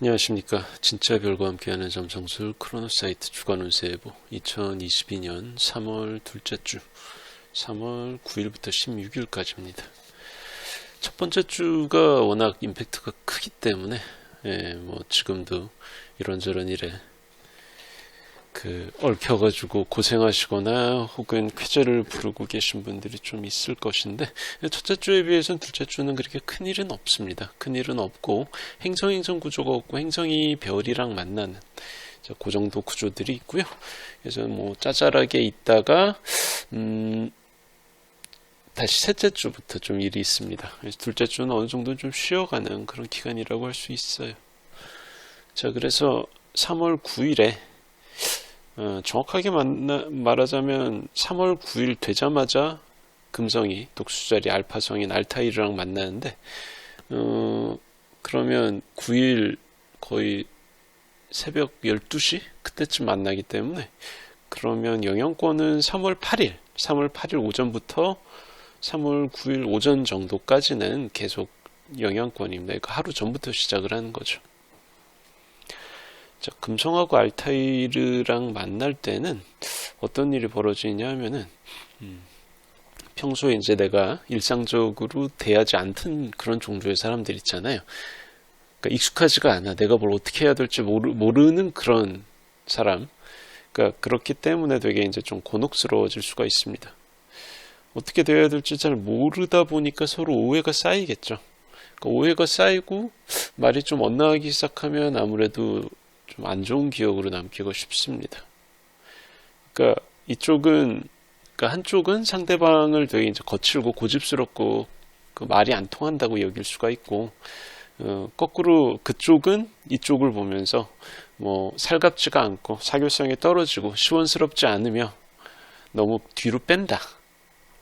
안녕하십니까. 진짜 별과 함께하는 점성술 크로노사이트 주간 운세 예보 2022년 3월 둘째 주 3월 9일부터 16일까지입니다. 첫 번째 주가 워낙 임팩트가 크기 때문에 지금도 이런저런 일에 얽혀가지고 고생하시거나 혹은 쾌재를 부르고 계신 분들이 좀 있을 것인데, 첫째 주에 비해서는 둘째 주는 그렇게 큰 일은 없습니다. 큰 일은 없고 행성 구조가 없고 행성이 별이랑 만나는 그 정도 구조들이 있고요. 그래서 짜잘하게 있다가 다시 셋째 주부터 좀 일이 있습니다. 그래서 둘째 주는 어느 정도 좀 쉬어가는 그런 기간이라고 할 수 있어요. 자, 그래서 3월 9일에 정확하게 말하자면 3월 9일 되자마자 금성이 독수자리 알파성인 알타이르랑 만나는데, 그러면 9일 거의 새벽 12시? 그때쯤 만나기 때문에, 그러면 영향권은 3월 8일 오전부터 3월 9일 오전 정도까지는 계속 영향권입니다. 그러니까 하루 전부터 시작을 하는 거죠. 자, 금성하고 알타이르랑 만날 때는 어떤 일이 벌어지냐 하면은, 평소에 이제 내가 일상적으로 대하지 않던 그런 종류의 사람들 있잖아요. 그러니까 익숙하지가 않아. 내가 뭘 어떻게 해야 될지 모르는 그런 사람. 그러니까 그렇기 때문에 되게 이제 좀 곤혹스러워질 수가 있습니다. 어떻게 대해야 될지 잘 모르다 보니까 서로 오해가 쌓이겠죠. 그러니까 오해가 쌓이고 말이 좀 엇나가기 시작하면 아무래도 좀 안 좋은 기억으로 남기가 쉽습니다. 그러니까 한쪽은 상대방을 되게 이제 거칠고 고집스럽고 말이 안 통한다고 여길 수가 있고, 거꾸로 그쪽은 이쪽을 보면서 살갑지가 않고 사교성이 떨어지고 시원스럽지 않으며 너무 뒤로 뺀다,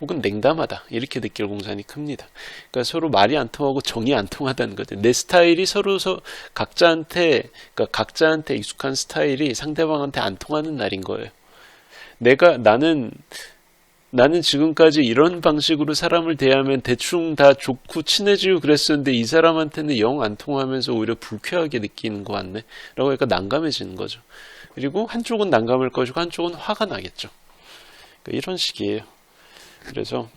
혹은 냉담하다, 이렇게 느낄 공산이 큽니다. 그러니까 서로 말이 안 통하고 정이 안 통하다는 거죠. 내 스타일이 서로 각자한테 익숙한 스타일이 상대방한테 안 통하는 날인 거예요. 나는 지금까지 이런 방식으로 사람을 대하면 대충 다 좋고 친해지고 그랬었는데 이 사람한테는 영 안 통하면서 오히려 불쾌하게 느끼는 것 같네 라고 하니까 난감해지는 거죠. 그리고 한쪽은 난감할 것이고 한쪽은 화가 나겠죠. 그러니까 이런 식이에요. 그래서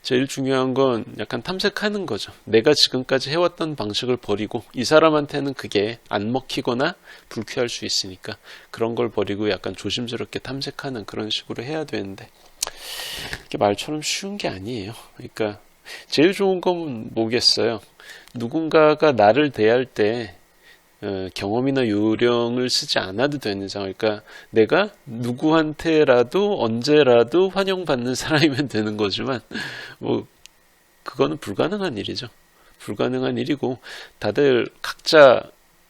제일 중요한 건 약간 탐색하는 거죠. 내가 지금까지 해왔던 방식을 버리고, 이 사람한테는 그게 안 먹히거나 불쾌할 수 있으니까 그런 걸 버리고 약간 조심스럽게 탐색하는 그런 식으로 해야 되는데, 이게 말처럼 쉬운 게 아니에요. 그러니까 제일 좋은 건 뭐겠어요? 누군가가 나를 대할 때 경험이나 요령을 쓰지 않아도 되는 상황. 그러니까 내가 누구한테라도 언제라도 환영받는 사람이면 되는 거지만, 그거는 불가능한 일이죠. 불가능한 일이고, 다들 각자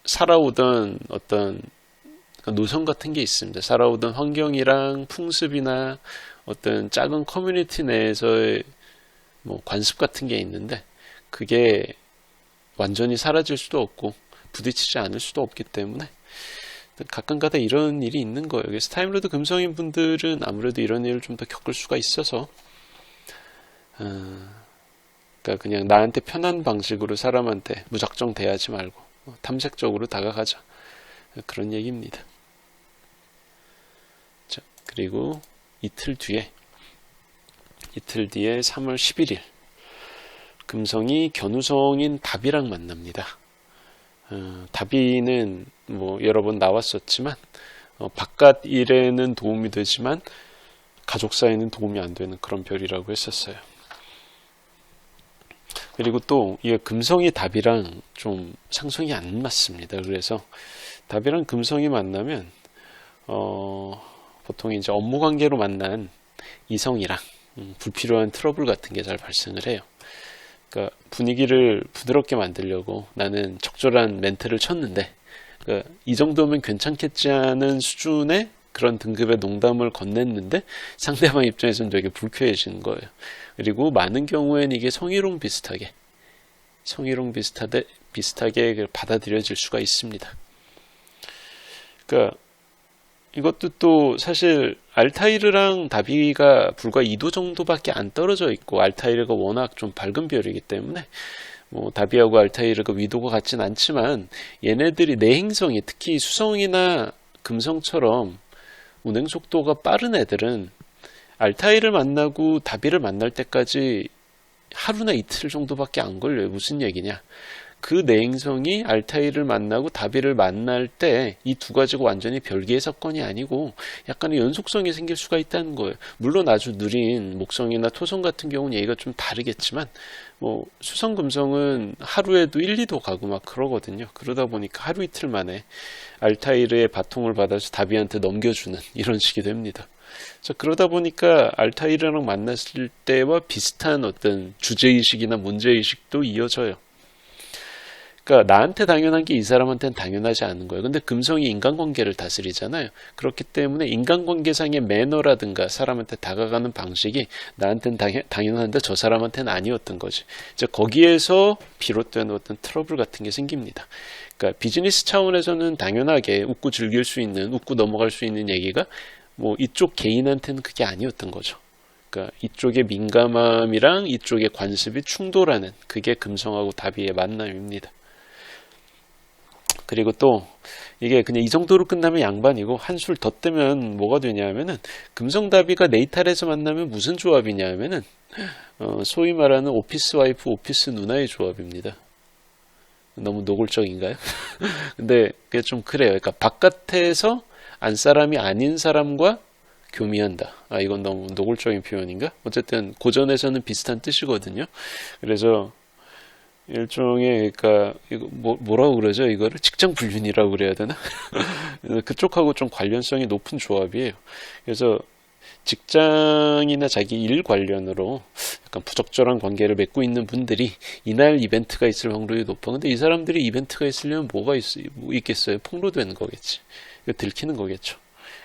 살아오던 어떤 노선 같은 게 있습니다. 살아오던 환경이랑 풍습이나 어떤 작은 커뮤니티 내에서의 관습 같은 게 있는데, 그게 완전히 사라질 수도 없고 부딪히지 않을 수도 없기 때문에 가끔가다 이런 일이 있는 거예요. 그래서 타임로드 금성인 분들은 아무래도 이런 일을 좀 더 겪을 수가 있어서, 그러니까 그냥 나한테 편한 방식으로 사람한테 무작정 대하지 말고 탐색적으로 다가가자, 그런 얘기입니다. 자, 그리고 이틀 뒤에 3월 11일 금성이 견우성인 답이랑 만납니다. 답이는 여러 번 나왔었지만 바깥 일에는 도움이 되지만 가족 사이에는 도움이 안 되는 그런 별이라고 했었어요. 그리고 또 이 금성이 답이랑 좀 상성이 안 맞습니다. 그래서 답이랑 금성이 만나면 보통 이제 업무 관계로 만난 이성이랑 불필요한 트러블 같은 게 잘 발생을 해요. 그러니까 분위기를 부드럽게 만들려고 나는 적절한 멘트를 쳤는데, 그러니까 이 정도면 괜찮겠지 하는 수준의 그런 등급의 농담을 건넸는데 상대방 입장에서는 되게 불쾌해지는 거예요. 그리고 많은 경우에는 이게 성희롱 비슷하게 받아들여질 수가 있습니다. 그러니까 이것도 또 사실 알타이르랑 다비가 불과 2도 정도밖에 안 떨어져 있고, 알타이르가 워낙 좀 밝은 별이기 때문에 뭐 다비하고 알타이르가 위도가 같진 않지만 얘네들이 내 행성이 특히 수성이나 금성처럼 운행 속도가 빠른 애들은 알타이를 만나고 다비를 만날 때까지 하루나 이틀 정도밖에 안 걸려요. 무슨 얘기냐? 그 내행성이 알타이를 만나고 다비를 만날 때 이 두 가지가 완전히 별개의 사건이 아니고 약간의 연속성이 생길 수가 있다는 거예요. 물론 아주 느린 목성이나 토성 같은 경우는 얘기가 좀 다르겠지만 뭐 수성 금성은 하루에도 1, 2도 가고 막 그러거든요. 그러다 보니까 하루 이틀 만에 알타이르의 바통을 받아서 다비한테 넘겨주는 이런 식이 됩니다. 자, 그러다 보니까 알타이르랑 만났을 때와 비슷한 어떤 주제의식이나 문제의식도 이어져요. 그러니까 나한테 당연한 게 이 사람한테는 당연하지 않은 거예요. 근데 금성이 인간관계를 다스리잖아요. 그렇기 때문에 인간관계상의 매너라든가 사람한테 다가가는 방식이 나한테는 당연한데 저 사람한테는 아니었던 거지. 이제 거기에서 비롯된 어떤 트러블 같은 게 생깁니다. 그러니까 비즈니스 차원에서는 당연하게 웃고 즐길 수 있는, 웃고 넘어갈 수 있는 얘기가 뭐 이쪽 개인한테는 그게 아니었던 거죠. 그러니까 이쪽의 민감함이랑 이쪽의 관습이 충돌하는 그게 금성하고 다비의 만남입니다. 그리고 또 이게 그냥 이 정도로 끝나면 양반이고 한술 더 뜨면 뭐가 되냐면은 금성다비가 네이탈에서 만나면 무슨 조합이냐면은 소위 말하는 오피스 와이프 오피스 누나의 조합입니다. 너무 노골적인가요? 근데 그게 좀 그래요. 그러니까 바깥에서 안 사람이 아닌 사람과 교미한다. 아, 이건 너무 노골적인 표현인가? 어쨌든 고전에서는 비슷한 뜻이거든요. 그래서 일종의 그러니까 이거 뭐라고 그러죠? 이거를 직장 불륜이라고 그래야 되나? 그쪽하고 좀 관련성이 높은 조합이에요. 그래서 직장이나 자기 일 관련으로 약간 부적절한 관계를 맺고 있는 분들이 이날 이벤트가 있을 확률이 높아. 근데 이 사람들이 이벤트가 있으려면 뭐가 있겠어요? 폭로되는 거겠지. 들키는 거겠죠.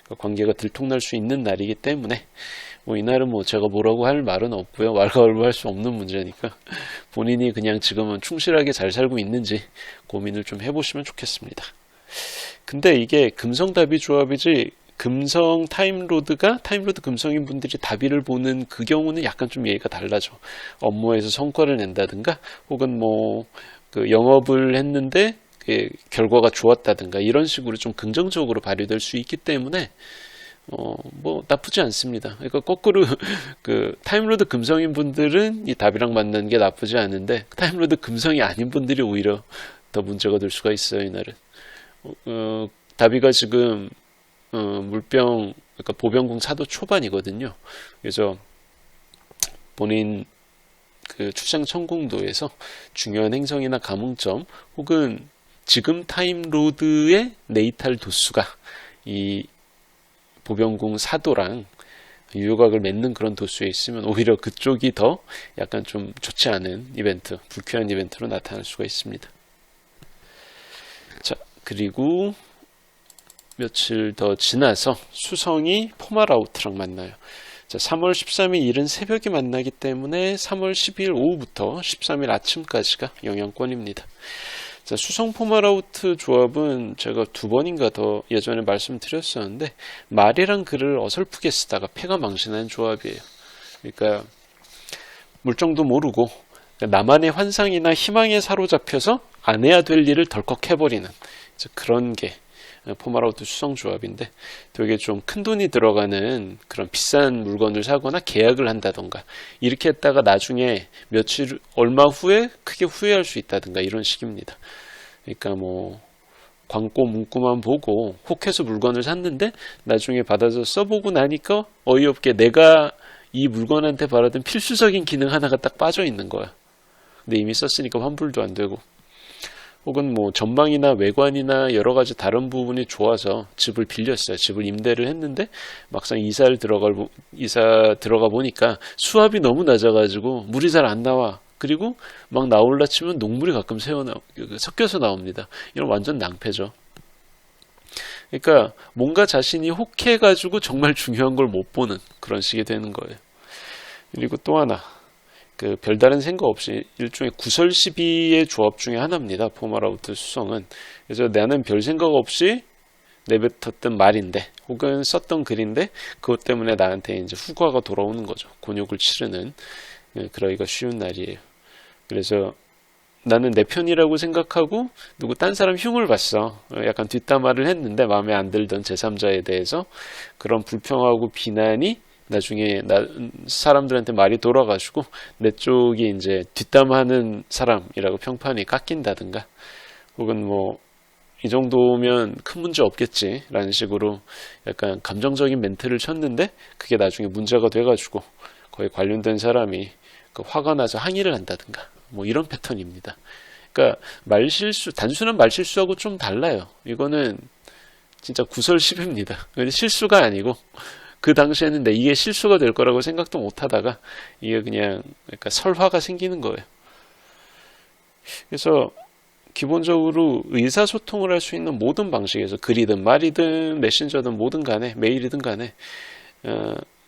그러니까 관계가 들통날 수 있는 날이기 때문에 뭐 이날은 뭐 제가 뭐라고 할 말은 없고요. 왈가왈부할 수 없는 문제니까 본인이 그냥 지금은 충실하게 잘 살고 있는지 고민을 좀 해보시면 좋겠습니다. 근데 이게 금성다비 조합이지 금성 타임로드 금성인 분들이 다비를 보는 그 경우는 약간 좀 얘기가 달라져. 업무에서 성과를 낸다든가 혹은 뭐 그 영업을 했는데 결과가 좋았다든가 이런 식으로 좀 긍정적으로 발휘될 수 있기 때문에 뭐 나쁘지 않습니다. 그러니까 거꾸로 그 타임로드 금성인 분들은 이 다비랑 만나는 게 나쁘지 않은데 타임로드 금성이 아닌 분들이 오히려 더 문제가 될 수가 있어요. 이날은 다비가 지금 물병 그러니까 보병궁 사도 초반이거든요. 그래서 본인 그 출생 천궁도에서 중요한 행성이나 감흥점 혹은 지금 타임로드의 네이탈 도수가 이 보병궁 사도랑 유효각을 맺는 그런 도수에 있으면 오히려 그쪽이 더 약간 좀 좋지 않은 이벤트, 불쾌한 이벤트로 나타날 수가 있습니다. 자, 그리고 며칠 더 지나서 수성이 포마라우트랑 만나요. 자, 3월 13일 이른 새벽에 만나기 때문에 3월 12일 오후부터 13일 아침까지가 영향권입니다. 자, 수성 포마라우트 조합은 제가 2번인가 더 예전에 말씀드렸었는데 말이랑 글을 어설프게 쓰다가 패가 망신하는 조합이에요. 그러니까 물정도 모르고 나만의 환상이나 희망에 사로잡혀서 안 해야 될 일을 덜컥 해버리는 그런 게 포마라우트 수성 조합인데 되게 좀 큰 돈이 들어가는 그런 비싼 물건을 사거나 계약을 한다던가 이렇게 했다가 나중에 얼마 후에 크게 후회할 수 있다든가 이런 식입니다. 그러니까 뭐 광고 문구만 보고 혹해서 물건을 샀는데 나중에 받아서 써보고 나니까 어이없게 내가 이 물건한테 바라던 필수적인 기능 하나가 딱 빠져 있는 거야. 근데 이미 썼으니까 환불도 안 되고 혹은 뭐 전망이나 외관이나 여러 가지 다른 부분이 좋아서 집을 빌렸어요. 집을 임대를 했는데 막상 이사 들어가 보니까 수압이 너무 낮아가지고 물이 잘 안 나와. 그리고 막 나올라 치면 녹물이 가끔 섞여서 나옵니다. 이런 완전 낭패죠. 그러니까 뭔가 자신이 혹해가지고 정말 중요한 걸 못 보는 그런 식이 되는 거예요. 그리고 또 하나. 그 별다른 생각 없이 일종의 구설시비의 조합 중에 하나입니다. 포마라우트 수성은. 그래서 나는 별 생각 없이 내뱉었던 말인데 혹은 썼던 글인데 그것 때문에 나한테 이제 후과가 돌아오는 거죠. 곤욕을 치르는 그러기가 쉬운 날이에요. 그래서 나는 내 편이라고 생각하고 누구 딴 사람 흉을 봤어. 약간 뒷담화를 했는데 마음에 안 들던 제3자에 대해서 그런 불평하고 비난이 나중에 사람들한테 말이 돌아가지고 내 쪽이 이제 뒷담화하는 사람이라고 평판이 깎인다든가 혹은 뭐 이 정도면 큰 문제 없겠지 라는 식으로 약간 감정적인 멘트를 쳤는데 그게 나중에 문제가 돼가지고 거의 관련된 사람이 화가 나서 항의를 한다든가 뭐 이런 패턴입니다. 그러니까 말실수, 단순한 말실수하고 좀 달라요. 이거는 진짜 구설시비입니다. 실수가 아니고 그 당시에는 이게 실수가 될 거라고 생각도 못 하다가 이게 그냥 그러니까 설화가 생기는 거예요. 그래서 기본적으로 의사소통을 할 수 있는 모든 방식에서 글이든 말이든 메신저든 뭐든 간에 메일이든 간에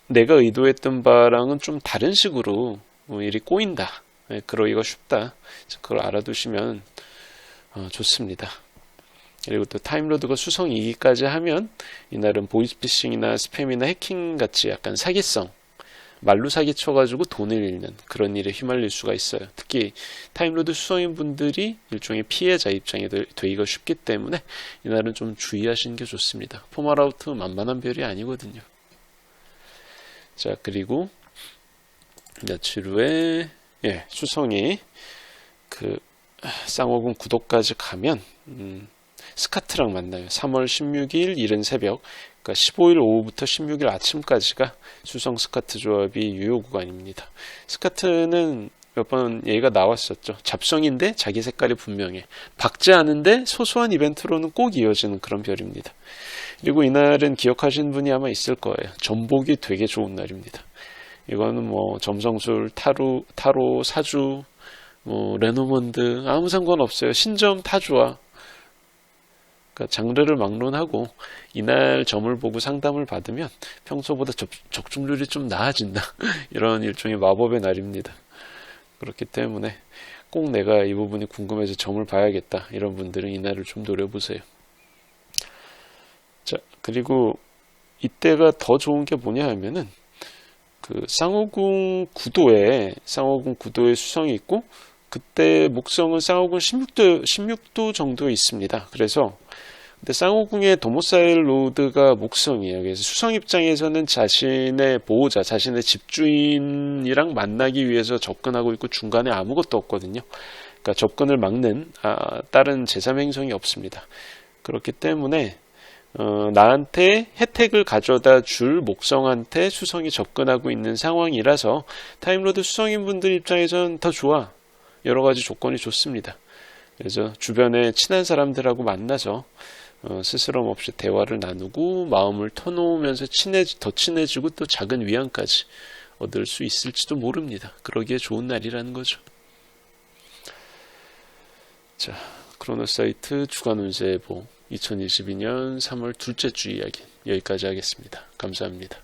내가 의도했던 바랑은 좀 다른 식으로 일이 꼬인다. 그러기가 쉽다. 그걸 알아두시면 좋습니다. 그리고 또 타임로드가 수성이기까지 하면 이날은 보이스피싱이나 스팸이나 해킹 같이 약간 사기성 말로 사기쳐가지고 돈을 잃는 그런 일에 휘말릴 수가 있어요. 특히 타임로드 수성인 분들이 일종의 피해자 입장에 되기가 쉽기 때문에 이날은 좀 주의하시는 게 좋습니다. 포말아웃 만만한 별이 아니거든요. 자, 그리고 며칠 후에 수성이 그 쌍호군 구도까지 가면 스카트랑 만나요. 3월 16일 이른 새벽, 그러니까 15일 오후부터 16일 아침까지가 수성 스카트 조합이 유효 구간입니다. 스카트는 몇 번 얘기가 나왔었죠. 잡성인데 자기 색깔이 분명해. 박지 않은데 소소한 이벤트로는 꼭 이어지는 그런 별입니다. 그리고 이날은 기억하시는 분이 아마 있을 거예요. 전복이 되게 좋은 날입니다. 이거는 뭐 점성술, 타로, 사주, 뭐 레노먼드 아무 상관없어요. 신점 다 좋아. 그러니까 장르를 막론하고 이날 점을 보고 상담을 받으면 평소보다 적중률이 좀 나아진다. 이런 일종의 마법의 날입니다. 그렇기 때문에 꼭 내가 이 부분이 궁금해서 점을 봐야겠다. 이런 분들은 이날을 좀 노려보세요. 자, 그리고 이때가 더 좋은 게 뭐냐 하면은 그 쌍호궁 구도에 수성이 있고 그때 목성은 쌍호궁 16도 정도에 있습니다. 그래서 근데 쌍호궁의 도모사일 로드가 목성이에요. 그래서 수성 입장에서는 자신의 보호자, 자신의 집주인이랑 만나기 위해서 접근하고 있고 중간에 아무것도 없거든요. 그러니까 접근을 막는 다른 제3행성이 없습니다. 그렇기 때문에 나한테 혜택을 가져다 줄 목성한테 수성이 접근하고 있는 상황이라서 타임로드 수성인 분들 입장에서는 더 좋아. 여러 가지 조건이 좋습니다. 그래서 주변에 친한 사람들하고 만나서 스스럼 없이 대화를 나누고 마음을 터놓으면서 더 친해지고 또 작은 위안까지 얻을 수 있을지도 모릅니다. 그러기에 좋은 날이라는 거죠. 자, 크로노사이트 주간 운세 예보 2022년 3월 둘째 주 이야기 여기까지 하겠습니다. 감사합니다.